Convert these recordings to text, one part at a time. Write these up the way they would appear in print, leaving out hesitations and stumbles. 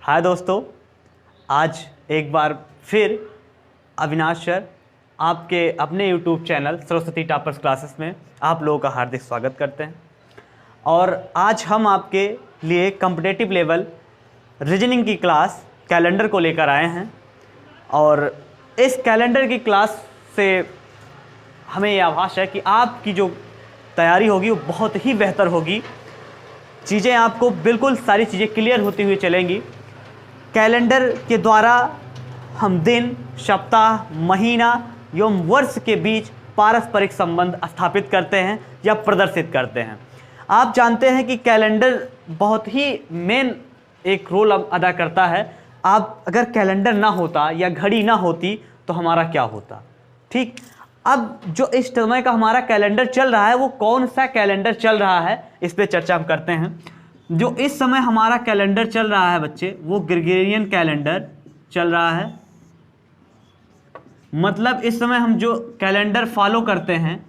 हाय दोस्तों, आज एक बार फिर अविनाश सर आपके अपने YouTube channel Saraswati toppers classes में आप लोगों का हार्दिक स्वागत करते हैं। और आज हम आपके लिए कॉम्पिटिटिव लेवल रीजनिंग की क्लास कैलेंडर को लेकर आए हैं। और इस कैलेंडर की क्लास से हमें ये आभास है कि आपकी जो तैयारी होगी वो बहुत ही बेहतर होगी। चीज़ें आपको बिल्कुल सारी चीज़ें क्लियर होती हुई चलेंगी। कैलेंडर के द्वारा हम दिन, सप्ताह, महीना एवं वर्ष के बीच पारस्परिक संबंध स्थापित करते हैं या प्रदर्शित करते हैं। आप जानते हैं कि कैलेंडर बहुत ही मेन एक रोल अदा करता है। आप अगर कैलेंडर ना होता या घड़ी ना होती तो हमारा क्या होता। ठीक, अब जो इस समय का हमारा कैलेंडर चल रहा है वो कौन सा कैलेंडर चल रहा है, इस पे चर्चा हम करते हैं। जो इस समय हमारा कैलेंडर चल रहा है बच्चे, वो ग्रेगोरियन कैलेंडर चल रहा है। मतलब इस समय हम जो कैलेंडर फॉलो करते हैं,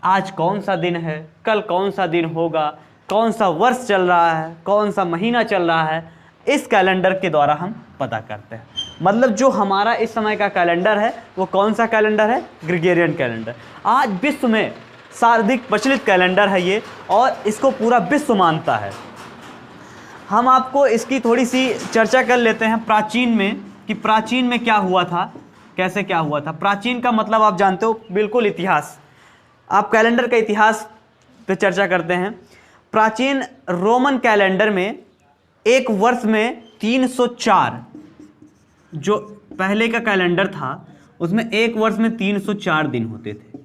आज कौन सा दिन है, कल कौन सा दिन होगा, कौन सा वर्ष चल रहा है, कौन सा महीना चल रहा है, इस कैलेंडर के द्वारा हम पता करते हैं। मतलब जो हमारा इस समय का कैलेंडर है वो कौन सा कैलेंडर है, ग्रेगोरियन कैलेंडर। आज विश्व में सर्वाधिक प्रचलित कैलेंडर है ये, और इसको पूरा विश्व मानता है। हम आपको इसकी थोड़ी सी चर्चा कर लेते हैं प्राचीन में, कि प्राचीन में क्या हुआ था, कैसे क्या हुआ था। प्राचीन का मतलब आप जानते हो, बिल्कुल इतिहास। आप कैलेंडर का इतिहास पे चर्चा करते हैं। प्राचीन रोमन कैलेंडर में एक वर्ष में 304, जो पहले का कैलेंडर था उसमें एक वर्ष में 304 दिन होते थे।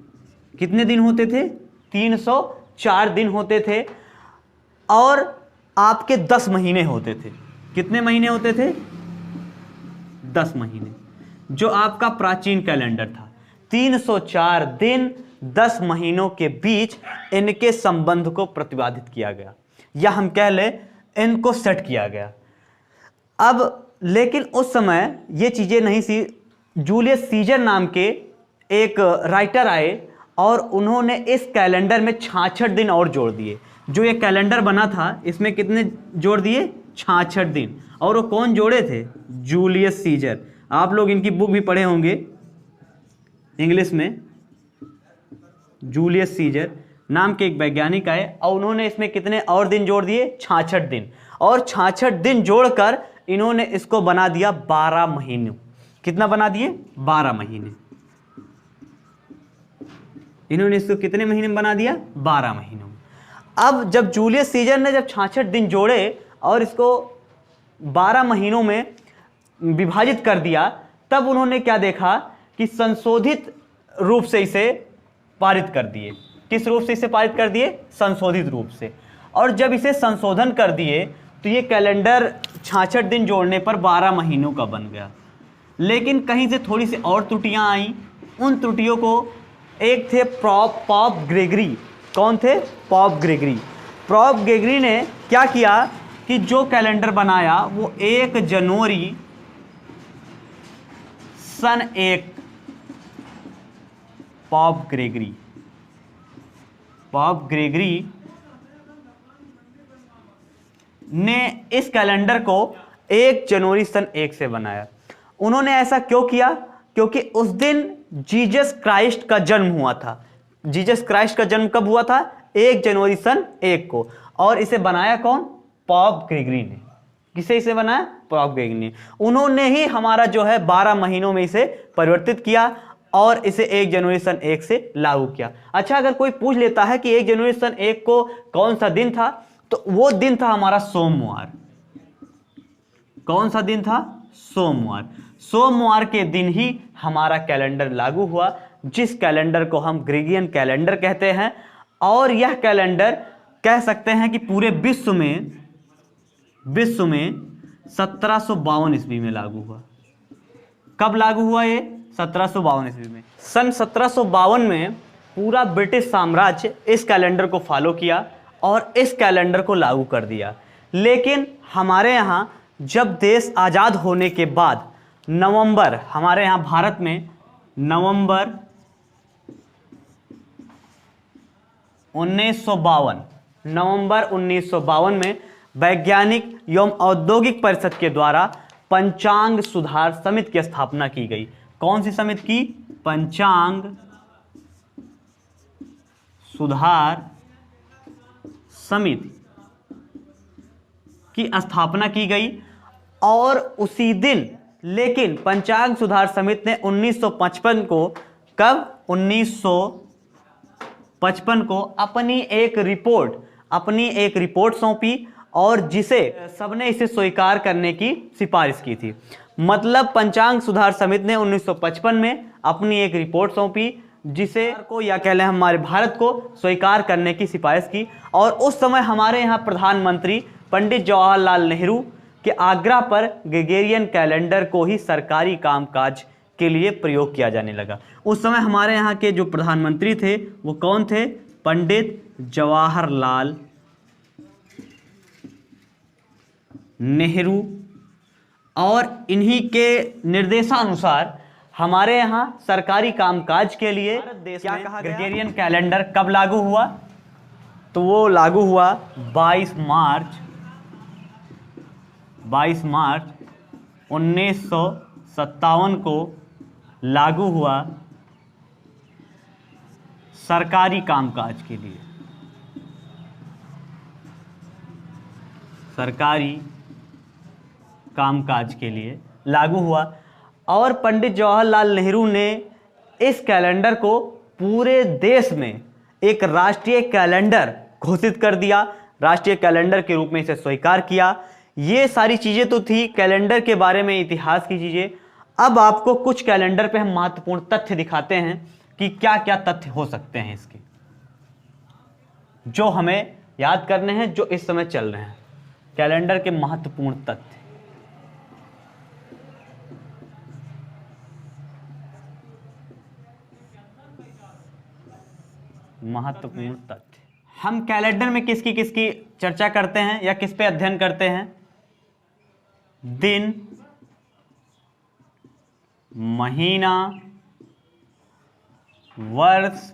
कितने दिन होते थे? 304 दिन होते थे। और आपके 10 महीने होते थे। कितने महीने होते थे? 10 महीने। जो आपका प्राचीन कैलेंडर था, 304 दिन 10 महीनों के बीच इनके संबंध को प्रतिपादित किया गया, या हम कह ले इनको सेट किया गया। अब लेकिन उस समय ये चीज़ें नहीं थी। जूलियस सीजर नाम के एक राइटर आए और उन्होंने इस कैलेंडर में 66 दिन और जोड़ दिए। जो ये कैलेंडर बना था इसमें कितने जोड़ दिए? 66 दिन। और वो कौन जोड़े थे? Julius Caesar. आप लोग इनकी बुक भी पढ़े होंगे इंग्लिश में। जूलियस सीजर नाम के एक वैज्ञानिक आए और उन्होंने इसमें कितने और दिन जोड़ दिए? 66 दिन। और 66 दिन जोड़कर इन्होंने इसको बना दिया 12 महीने। कितना बना दिए? 12 महीने। इन्होंने इसको कितने महीने में बना दिया? 12 महीनों में। अब जब जूलियस सीजर ने जब 66 दिन जोड़े और इसको 12 महीनों में विभाजित कर दिया, तब उन्होंने क्या देखा कि संशोधित रूप से इसे पारित कर दिए। किस रूप से इसे पारित कर दिए? संशोधित रूप से। और जब इसे संशोधन कर दिए तो ये कैलेंडर 66 दिन जोड़ने पर 12 महीनों का बन गया। लेकिन कहीं से थोड़ी सी और त्रुटियां आई। उन त्रुटियों को, एक थे पॉप ग्रेगरी। कौन थे? Pop Gregory. पॉप ग्रेगरी ने क्या किया कि जो कैलेंडर बनाया वो 1 जनवरी सन 1। पॉप ग्रेगरी ने इस कैलेंडर को 1 जनवरी सन 1 से बनाया। उन्होंने ऐसा क्यों किया? क्योंकि उस दिन जीसस क्राइस्ट का जन्म हुआ था। जीसस क्राइस्ट का जन्म कब हुआ था? 1 जनवरी सन 1 को। और इसे बनाया कौन? पॉप ग्रेगरी ने। किसे इसे बनाया? पॉप ग्रेगरी ने। उन्होंने ही हमारा जो है 12 महीनों में इसे परिवर्तित किया और इसे 1 जनवरी सन 1 से लागू किया। अच्छा, अगर कोई पूछ लेता है कि 1 जनवरी सन 1 को कौन सा दिन था, तो वो दिन था हमारा सोमवार। कौन सा दिन था? सोमवार। सोमवार के दिन ही हमारा कैलेंडर लागू हुआ, जिस कैलेंडर को हम ग्रेगोरियन कैलेंडर कहते हैं। और यह कैलेंडर कह सकते हैं कि पूरे विश्व में 1752 ईस्वी में लागू हुआ। कब लागू हुआ ये? 1752 ईस्वी में। सन 1752 में पूरा ब्रिटिश साम्राज्य इस कैलेंडर को फॉलो किया और इस कैलेंडर को लागू कर दिया। लेकिन हमारे यहाँ जब देश आज़ाद होने के बाद नवंबर, हमारे यहाँ भारत में नवंबर 1952 में वैज्ञानिक एवं औद्योगिक परिषद के द्वारा पंचांग सुधार समिति की स्थापना की गई। कौन सी समिति की? पंचांग सुधार समिति की स्थापना की गई। और उसी दिन, लेकिन पंचांग सुधार समिति ने 1955 को, कब? 1955 को अपनी एक रिपोर्ट सौंपी और जिसे सबने इसे स्वीकार करने की सिफारिश की थी। मतलब पंचांग सुधार समिति ने 1955 में अपनी एक रिपोर्ट सौंपी जिसे को, या कह लें हमारे भारत को, स्वीकार करने की सिफारिश की। और उस समय हमारे यहाँ प्रधानमंत्री पंडित जवाहरलाल नेहरू के आग्रह पर ग्रेगोरियन कैलेंडर को ही सरकारी कामकाज के लिए प्रयोग किया जाने लगा। उस समय हमारे यहाँ के जो प्रधानमंत्री थे वो कौन थे? पंडित जवाहरलाल नेहरू। और इन्हीं के निर्देशानुसार हमारे यहाँ सरकारी कामकाज के लिए क्या कहा गया? ग्रेगोरियन कैलेंडर कब लागू हुआ? तो वो लागू हुआ 22 मार्च 1957 को लागू हुआ सरकारी कामकाज के लिए। सरकारी कामकाज के लिए लागू हुआ। और पंडित जवाहरलाल नेहरू ने इस कैलेंडर को पूरे देश में एक राष्ट्रीय कैलेंडर घोषित कर दिया, राष्ट्रीय कैलेंडर के रूप में इसे स्वीकार किया। ये सारी चीजें तो थी कैलेंडर के बारे में, इतिहास की चीजें। अब आपको कुछ कैलेंडर पे हम महत्वपूर्ण तथ्य दिखाते हैं कि क्या क्या तथ्य हो सकते हैं इसके, जो हमें याद करने हैं, जो इस समय चल रहे हैं। कैलेंडर के महत्वपूर्ण तथ्य। महत्वपूर्ण तथ्य। हम कैलेंडर में किसकी चर्चा करते हैं या किस पे अध्ययन करते हैं? दिन, महीना, वर्ष,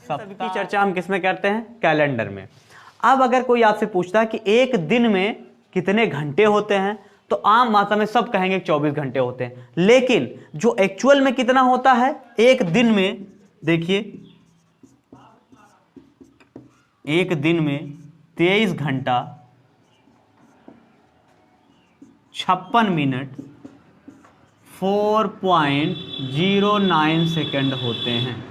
सबकी चर्चा हम किस में करते हैं? कैलेंडर में। अब अगर कोई आपसे पूछता है कि एक दिन में कितने घंटे होते हैं, तो आम भाषा में सब कहेंगे 24 घंटे होते हैं। लेकिन जो एक्चुअल में कितना होता है एक दिन में, देखिए एक दिन में 23 घंटा 56 मिनट 4.09 सेकंड होते हैं।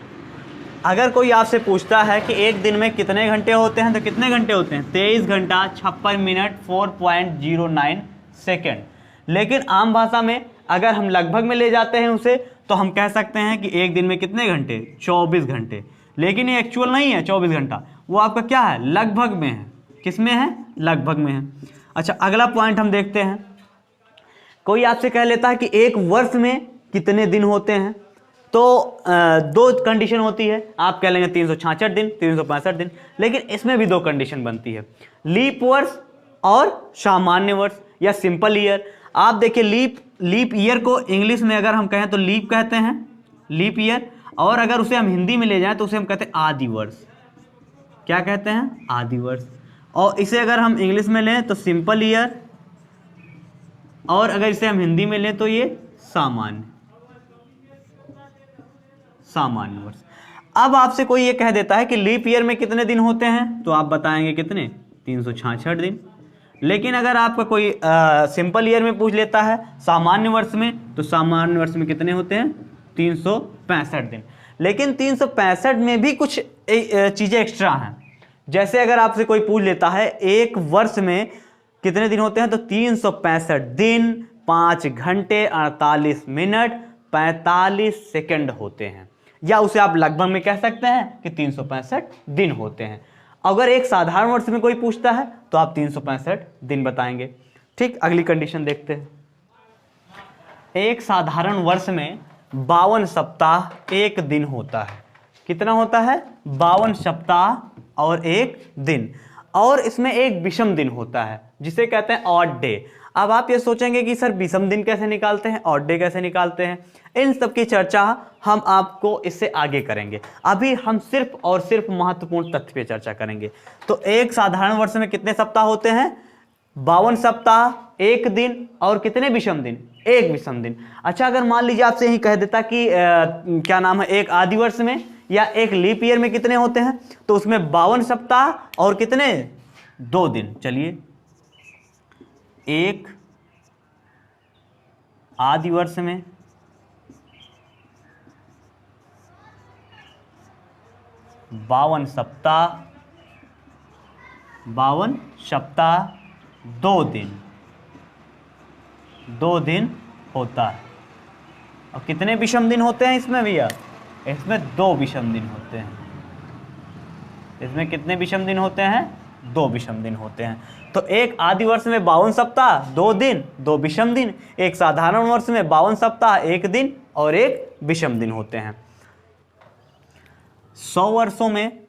अगर कोई आपसे पूछता है कि एक दिन में कितने घंटे होते हैं, तो कितने घंटे होते हैं? 23 घंटा 56 मिनट 4.09 सेकेंड। लेकिन आम भाषा में अगर हम लगभग में ले जाते हैं उसे, तो हम कह सकते हैं कि एक दिन में कितने घंटे? 24 घंटे। लेकिन ये एक्चुअल नहीं है 24 घंटा, वो आपका क्या है? लगभग में है। किस में है? लगभग में है। अच्छा, अगला पॉइंट हम देखते हैं। कोई आपसे कह लेता है कि एक वर्ष में कितने दिन होते हैं, तो दो कंडीशन होती है। आप कह लेंगे 366 दिन, 365 दिन, लेकिन इसमें भी दो कंडीशन बनती है, लीप वर्ष और सामान्य वर्ष या सिंपल ईयर। आप देखिए लीप ईयर को इंग्लिश में अगर हम कहें तो लीप कहते हैं, लीप ईयर। और अगर उसे हम हिंदी में ले जाएं तो उसे हम कहते हैं आदि वर्ष। क्या कहते हैं? आदि वर्ष। और इसे अगर हम इंग्लिश में लें तो सिंपल ईयर, और अगर इसे हम हिंदी में लें तो ये सामान्य वर्ष। अब आपसे कोई ये कह देता है कि लीप ईयर में कितने दिन होते हैं, तो आप बताएंगे कितने? 366 दिन। लेकिन अगर आपका कोई सिंपल ईयर में पूछ लेता है, सामान्य वर्ष में, तो सामान्य वर्ष में कितने होते हैं? 365 दिन। लेकिन 365 में भी कुछ चीज़ें एक्स्ट्रा हैं। जैसे अगर आपसे कोई पूछ लेता है एक वर्ष में कितने दिन होते हैं, तो 365 दिन 5 घंटे 48 मिनट 45 सेकंड होते हैं। या उसे आप लगभग में कह सकते हैं कि 365 दिन होते हैं। अगर एक साधारण वर्ष में कोई पूछता है तो आप 365 दिन बताएंगे। ठीक, अगली कंडीशन देखते हैं। एक साधारण वर्ष में 52 सप्ताह एक दिन होता है। कितना होता है? 52 सप्ताह और एक दिन। और इसमें एक विषम दिन होता है जिसे कहते हैं ऑड डे। अब आप ये सोचेंगे कि सर विषम दिन कैसे निकालते हैं, ऑड डे कैसे निकालते हैं, इन सब की चर्चा हम आपको इससे आगे करेंगे। अभी हम सिर्फ और सिर्फ महत्वपूर्ण तथ्य पे चर्चा करेंगे। तो एक साधारण वर्ष में कितने सप्ताह होते हैं? 52 सप्ताह, एक दिन और कितने विषम दिन? एक विषम दिन। अच्छा, अगर मान लीजिए आपसे यही कह देता कि क्या नाम है, एक आदि वर्ष में या एक लीप ईयर में कितने होते हैं, तो उसमें 52 सप्ताह और कितने? 2 दिन। चलिए, एक आदि वर्ष में 52 सप्ताह, 52 सप्ताह 2 दिन, 2 दिन होता है। और कितने विषम दिन होते हैं इसमें भैया? इसमें 2 विषम दिन होते हैं। इसमें कितने विषम दिन होते हैं? 2 विषम दिन होते हैं। तो एक आदि वर्ष में 52 सप्ताह 2 दिन, 2 विषम दिन। एक साधारण वर्ष में 52 सप्ताह 1 दिन और 1 विषम दिन होते हैं। 100 वर्षों में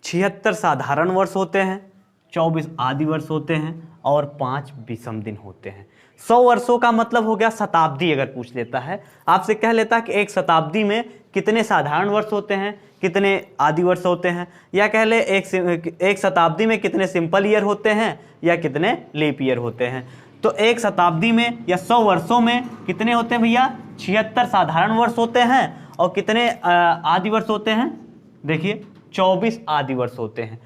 76 साधारण वर्ष होते हैं, 24 आदि वर्ष होते हैं और 5 विषम दिन होते हैं। 100 वर्षों का मतलब हो गया शताब्दी। अगर पूछ लेता है आपसे, कह लेता कि एक शताब्दी में कितने साधारण वर्ष होते हैं, कितने आदि वर्ष होते हैं, या कह ले एक शताब्दी में कितने सिंपल ईयर होते हैं या कितने लीप ईयर होते हैं। तो एक शताब्दी में या 100 वर्षों में कितने होते हैं भैया? 76 साधारण वर्ष होते हैं और कितने आदि वर्ष होते हैं? देखिए 24 आदि वर्ष होते हैं।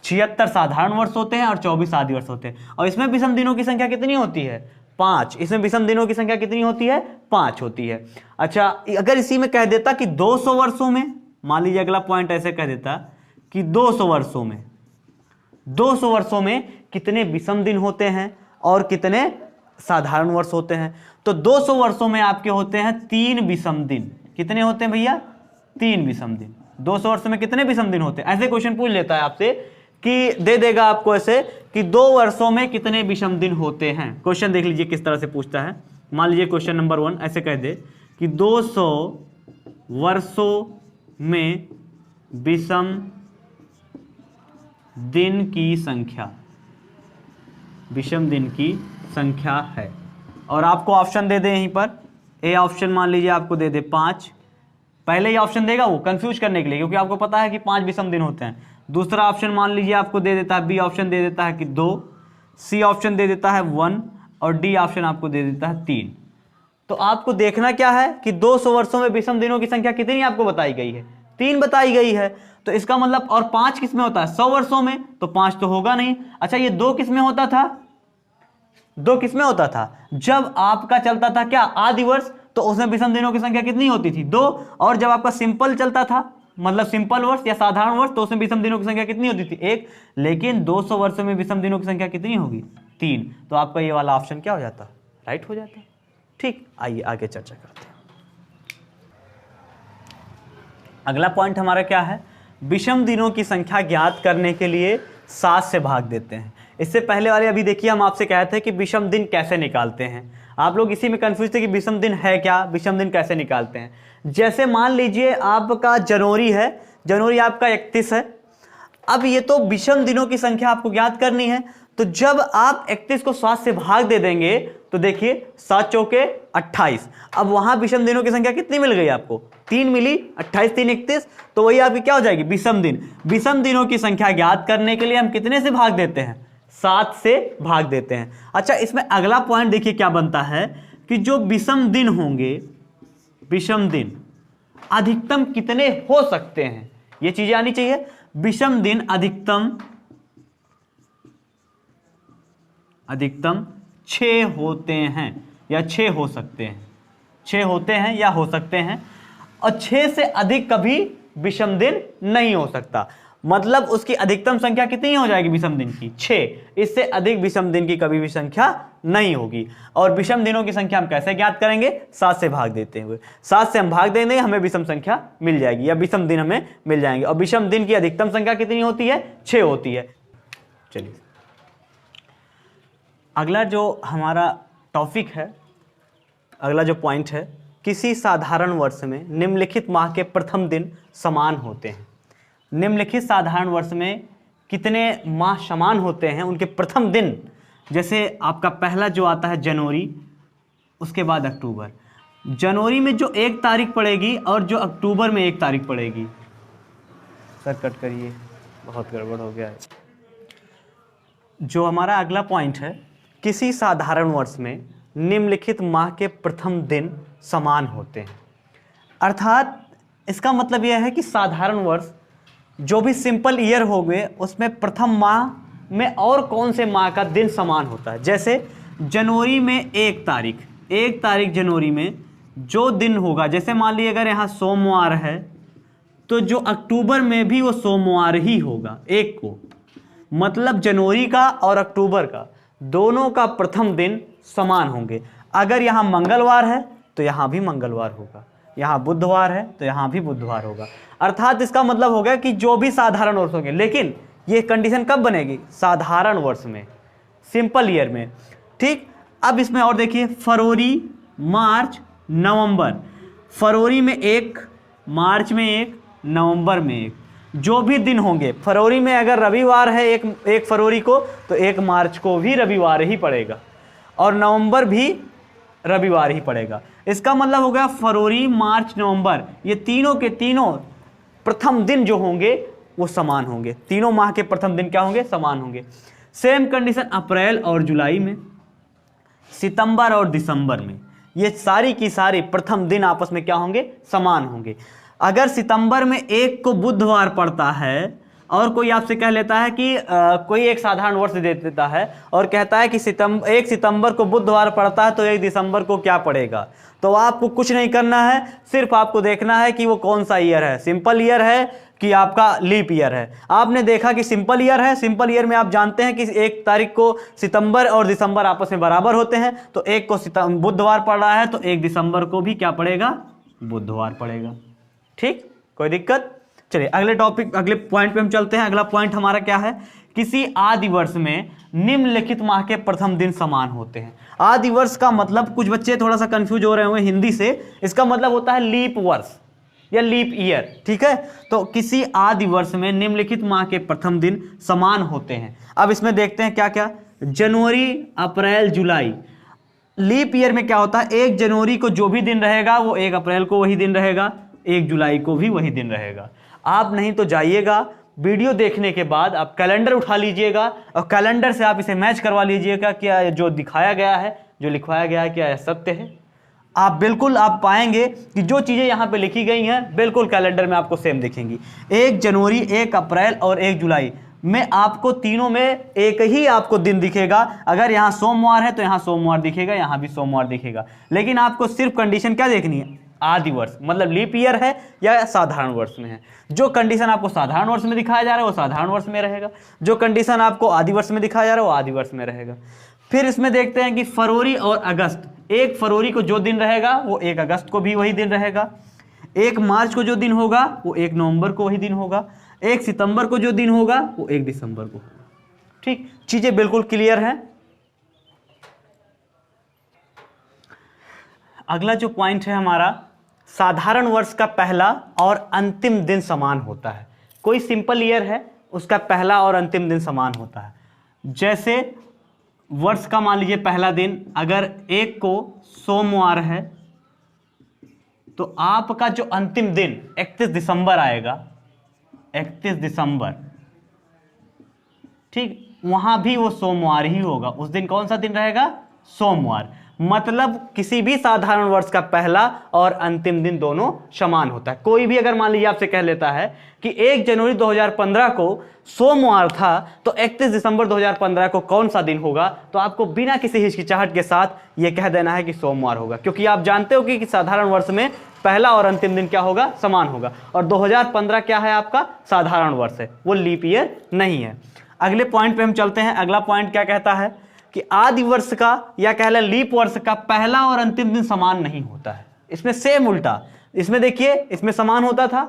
76 साधारण वर्ष होते हैं और 24 आदि वर्ष होते हैं। और इसमें विषम दिनों की संख्या कितनी होती है? 5। इसमें विषम दिनों की संख्या कितनी होती है? 5 होती है। अच्छा, अगर इसी में कह देता कि 200 वर्षों में, मान लीजिए अगला पॉइंट ऐसे कह देता कि 200 वर्षों में, 200 वर्षों में कितने विषम दिन होते हैं और कितने साधारण वर्ष होते हैं, तो 200 वर्षों में आपके होते हैं 3 विषम दिन। कितने होते हैं भैया? 3 विषम दिन। 200 वर्षों में कितने विषम दिन होते हैं? ऐसे क्वेश्चन पूछ लेता है आपसे कि दे देगा आपको ऐसे कि 2 वर्षों में कितने विषम दिन होते हैं। क्वेश्चन देख लीजिए किस तरह से पूछता है। मान लीजिए क्वेश्चन नंबर 1 ऐसे कह दे कि 200 वर्षों में विषम दिन की संख्या, विषम दिन की संख्या है। और आपको ऑप्शन दे दे यहीं पर, ए ऑप्शन मान लीजिए आपको दे दे 5। पहले ही ऑप्शन देगा वो कंफ्यूज करने के लिए, क्योंकि आपको पता है कि 5 विषम दिन होते हैं। दूसरा ऑप्शन मान लीजिए आपको दे देता है, बी ऑप्शन दे देता है कि 2, सी ऑप्शन दे देता है 1 और डी ऑप्शन आपको दे देता है 3। तो आपको देखना क्या है कि 200 वर्षों में विषम दिनों की संख्या कितनी आपको बताई गई है? 3 बताई गई है। तो इसका मतलब, और 5 किस में होता है? 100 वर्षों में, तो 5 तो होगा नहीं। अच्छा, ये 2 किस में होता था? 2 किस में होता था? जब आपका चलता था क्या? आदि वर्ष, तो उसमें विषम दिनों की संख्या कितनी होती थी? 2। और जब आपका सिंपल चलता था, मतलब सिंपल वर्ष या साधारण वर्ष, तो उसमें विषम दिनों की संख्या कितनी होती थी? 1। लेकिन 200 वर्षों में विषम दिनों की संख्या कितनी होगी? 3। तो आपका ये वाला ऑप्शन क्या हो जाता? राइट हो जाता। ठीक, आइए आगे चर्चा करते हैं। अगला पॉइंट हमारा क्या है? विषम दिनों की संख्या ज्ञात करने के लिए 7 से भाग देते हैं। इससे पहले वाले अभी देखिए हम आपसे कहते हैं कि विषम दिन कैसे निकालते हैं। आप लोग इसी में कंफ्यूज थे कि विषम दिन है क्या, विषम दिन कैसे निकालते हैं। जैसे मान लीजिए आपका जनवरी है, जनवरी आपका 31 है। अब ये तो विषम दिनों की संख्या आपको ज्ञात करनी है। तो जब आप 31 को 7 से भाग दे देंगे तो देखिए 7 चौके 28। अब वहां विषम दिनों की संख्या कितनी मिल गई आपको? 3 मिली। 28 3 31, तो वही आपकी क्या हो जाएगी? विषम दिन। विषम दिनों की संख्या ज्ञात करने के लिए हम कितने से भाग देते हैं? 7 से भाग देते हैं। अच्छा, इसमें अगला पॉइंट देखिए क्या बनता है कि जो विषम दिन होंगे, विषम दिन अधिकतम कितने हो सकते हैं, ये चीजें आनी चाहिए। विषम दिन अधिकतम 6 होते हैं या 6 हो सकते हैं। 6 होते हैं या हो सकते हैं, और 6 से अधिक कभी विषम दिन नहीं हो सकता। मतलब उसकी अधिकतम संख्या कितनी हो जाएगी विषम दिन की? 6। इससे अधिक विषम दिन की कभी भी संख्या नहीं होगी। और विषम दिनों की संख्या हम कैसे ज्ञात करेंगे? 7 से भाग देते हुए। 7 से हम भाग देंगे, हमें विषम संख्या मिल जाएगी या विषम दिन हमें मिल जाएंगे। और विषम दिन की अधिकतम संख्या कितनी होती है? 6 होती है। चलिए अगला जो हमारा टॉपिक है, अगला जो पॉइंट है, किसी साधारण वर्ष में निम्नलिखित माह के प्रथम दिन समान होते हैं। निम्नलिखित साधारण वर्ष में कितने माह समान होते हैं, उनके प्रथम दिन जैसे आपका पहला जो आता है जनवरी, उसके बाद अक्टूबर। जनवरी में जो 1 तारीख पड़ेगी और जो अक्टूबर में 1 तारीख पड़ेगी। सर कट करिए, बहुत गड़बड़ हो गया है। जो हमारा अगला पॉइंट है, किसी साधारण वर्ष में निम्नलिखित माह के प्रथम दिन समान होते हैं। अर्थात इसका मतलब यह है कि साधारण वर्ष जो भी सिंपल ईयर हो गए उसमें प्रथम माह में और कौन से माह का दिन समान होता है। जैसे जनवरी में 1 तारीख जनवरी में जो दिन होगा, जैसे मान लीजिए अगर यहाँ सोमवार है तो जो अक्टूबर में भी वो सोमवार ही होगा 1 को। मतलब जनवरी का और अक्टूबर का दोनों का प्रथम दिन समान होंगे। अगर यहाँ मंगलवार है तो यहाँ भी मंगलवार होगा, यहाँ बुधवार है तो यहाँ भी बुधवार होगा। अर्थात इसका मतलब होगा कि जो भी साधारण वर्ष होंगे, लेकिन ये कंडीशन कब बनेगी? साधारण वर्ष में, सिंपल ईयर में। ठीक, अब इसमें और देखिए, फरवरी, मार्च, नवंबर। फरवरी में 1, मार्च में 1, नवंबर में 1, जो भी दिन होंगे, फरवरी में अगर रविवार है एक फरवरी को तो 1 मार्च को भी रविवार ही पड़ेगा और नवंबर भी रविवार ही पड़ेगा। इसका मतलब हो गया फरवरी, मार्च, नवंबर, ये तीनों के तीनों प्रथम दिन जो होंगे वो समान होंगे। तीनों माह के प्रथम दिन क्या होंगे? समान होंगे। सेम कंडीशन अप्रैल और जुलाई में, सितंबर और दिसंबर में, ये सारी की सारी प्रथम दिन आपस में क्या होंगे? समान होंगे। अगर सितंबर में 1 को बुधवार पड़ता है और कोई आपसे कह लेता है कि कोई एक साधारण वर्ष दे देता है और कहता है कि 1 सितंबर को बुधवार पड़ता है तो 1 दिसंबर को क्या पड़ेगा, तो आपको कुछ नहीं करना है, सिर्फ आपको देखना है कि वो कौन सा ईयर है, सिंपल ईयर है कि आपका लीप ईयर है। आपने देखा कि सिंपल ईयर है, सिंपल ईयर में आप जानते हैं कि 1 तारीख को सितंबर और दिसंबर आपस में बराबर होते हैं, तो 1 को बुधवार पड़ रहा है तो 1 दिसंबर को भी क्या पड़ेगा? बुधवार पड़ेगा। ठीक, कोई दिक्कत? चलिए अगले पॉइंट पे हम चलते हैं। अगला पॉइंट हमारा क्या है? किसी आदि वर्ष में निम्नलिखित माह के प्रथम दिन समान होते हैं। आदि वर्ष का मतलब, कुछ बच्चे थोड़ा सा कंफ्यूज हो रहे होंगे हिंदी से, इसका मतलब होता है लीप वर्ष या लीप ईयर। ठीक है, तो किसी आदि वर्ष में निम्नलिखित माह के प्रथम दिन समान होते हैं। अब इसमें देखते हैं क्या क्या। जनवरी, अप्रैल, जुलाई। लीप ईयर में क्या होता है? 1 जनवरी को जो भी दिन रहेगा वो 1 अप्रैल को वही दिन रहेगा, 1 जुलाई को भी वही दिन रहेगा। आप नहीं तो जाइएगा, वीडियो देखने के बाद आप कैलेंडर उठा लीजिएगा और कैलेंडर से आप इसे मैच करवा लीजिएगा, क्या जो दिखाया गया है, जो लिखवाया गया है, क्या यह सत्य है। आप पाएंगे कि जो चीज़ें यहाँ पे लिखी गई हैं बिल्कुल कैलेंडर में आपको सेम दिखेंगी। 1 जनवरी, 1 अप्रैल और 1 जुलाई में आपको तीनों में एक ही आपको दिन दिखेगा। अगर यहाँ सोमवार है तो यहाँ सोमवार दिखेगा, यहाँ भी सोमवार दिखेगा। लेकिन आपको सिर्फ कंडीशन क्या देखनी है? आदि वर्ष, मतलब लीप ईयर है या साधारण वर्ष में है। जो कंडीशन आपको साधारण वर्ष में दिखाया जा रहा है वो साधारण वर्ष में रहेगा, जो कंडीशन आपको आदि वर्ष में दिखाया जा रहा है वो आदि वर्ष में रहेगा। फिर इसमें देखते हैं कि फरवरी और अगस्त। 1 फरवरी को जो दिन रहेगा वो 1 अगस्त को भी वही दिन रहेगा। 1 मार्च को जो दिन होगा वो 1 नवंबर को वही दिन होगा। 1 सितंबर को जो दिन होगा वो 1 दिसंबर को होगा। ठीक, चीजें बिल्कुल क्लियर है। अगला जो पॉइंट है हमारा, साधारण वर्ष का पहला और अंतिम दिन समान होता है। कोई सिंपल ईयर है उसका पहला और अंतिम दिन समान होता है। जैसे वर्ष का मान लीजिए पहला दिन अगर 1 को सोमवार है तो आपका जो अंतिम दिन 31 दिसंबर आएगा, 31 दिसंबर, ठीक, वहां भी वो सोमवार ही होगा। उस दिन कौन सा दिन रहेगा? सोमवार। मतलब किसी भी साधारण वर्ष का पहला और अंतिम दिन दोनों समान होता है। कोई भी अगर मान लीजिए आपसे कह लेता है कि 1 जनवरी 2015 को सोमवार था तो 31 दिसंबर 2015 को कौन सा दिन होगा, तो आपको बिना किसी हिचकिचाहट के साथ यह कह देना है कि सोमवार होगा, क्योंकि आप जानते हो कि साधारण वर्ष में पहला और अंतिम दिन क्या होगा? समान होगा। और 2015 क्या है? आपका साधारण वर्ष है, वो लीप ईयर नहीं है। अगले पॉइंट पे हम चलते हैं। अगला पॉइंट क्या कहता है कि आदि वर्ष का या कह लें लीप वर्ष का पहला और अंतिम दिन समान नहीं होता है। इसमें सेम उल्टा, इसमें देखिए, इसमें समान होता था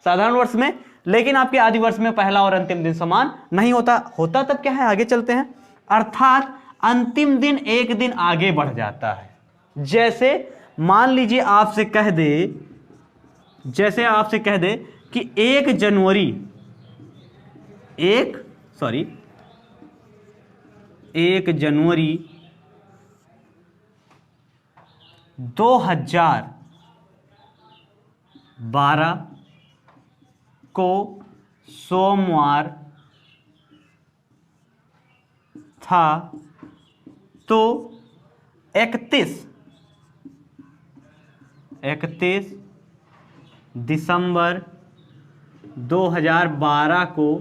साधारण वर्ष में, लेकिन आपके आदि वर्ष में पहला और अंतिम दिन समान नहीं होता। तब क्या है? आगे चलते हैं। अर्थात अंतिम दिन 1 दिन आगे बढ़ जाता है। जैसे मान लीजिए आपसे कह दे कि 1 जनवरी 1 जनवरी 2012 को सोमवार था, तो 31 दिसंबर 2012 को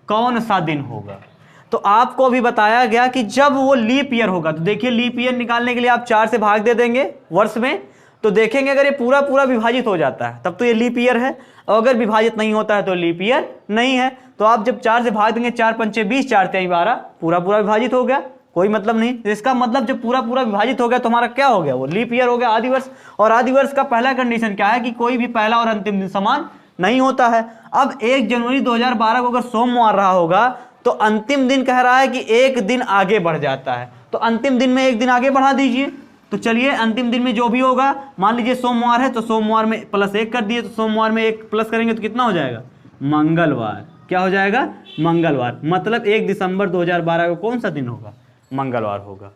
कौन सा दिन होगा। तो आपको अभी बताया गया कि जब वो लीप ईयर होगा, तो देखिए लीप ईयर निकालने के लिए आप 4 से भाग दे देंगे वर्ष में, तो देखेंगे अगर ये पूरा पूरा विभाजित हो जाता है तब तो ये लीप ईयर है, और अगर विभाजित नहीं होता है तो लीप ईयर नहीं है। तो आप जब 4 से भाग देंगे, 4 पंचे 20, 4 तिहाई 12, पूरा पूरा विभाजित हो गया, कोई मतलब नहीं। तो इसका मतलब जब पूरा पूरा विभाजित हो गया तो हमारा क्या हो गया, वो लीप ईयर हो गया, आदि वर्ष। और आदि वर्ष का पहला कंडीशन क्या है कि कोई भी पहला और अंतिम दिन समान नहीं होता है। अब 1 जनवरी 2012 को अगर सोमवार रहा होगा तो अंतिम दिन कह रहा है कि एक दिन आगे बढ़ जाता है, तो अंतिम दिन में एक दिन आगे बढ़ा दीजिए। तो चलिए अंतिम दिन में जो भी होगा, मान लीजिए सोमवार है तो सोमवार में +1 कर दिए, तो सोमवार में 1 प्लस करेंगे तो कितना हो जाएगा, मंगलवार। क्या हो जाएगा, मंगलवार। मतलब 1 दिसंबर 2012 को कौन सा दिन होगा, मंगलवार होगा।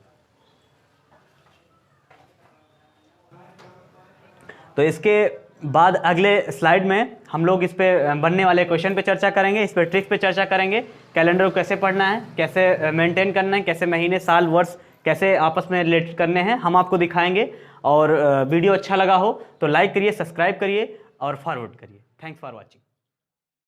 तो इसके बाद अगले स्लाइड में हम लोग इस पे बनने वाले क्वेश्चन पे चर्चा करेंगे, इस पे ट्रिक्स पे चर्चा करेंगे, कैलेंडर को कैसे पढ़ना है, कैसे मेंटेन करना है, कैसे महीने साल वर्ष कैसे आपस में रिलेट करने हैं, हम आपको दिखाएंगे। और वीडियो अच्छा लगा हो तो लाइक करिए, सब्सक्राइब करिए और फॉरवर्ड करिए। Thanks for watching.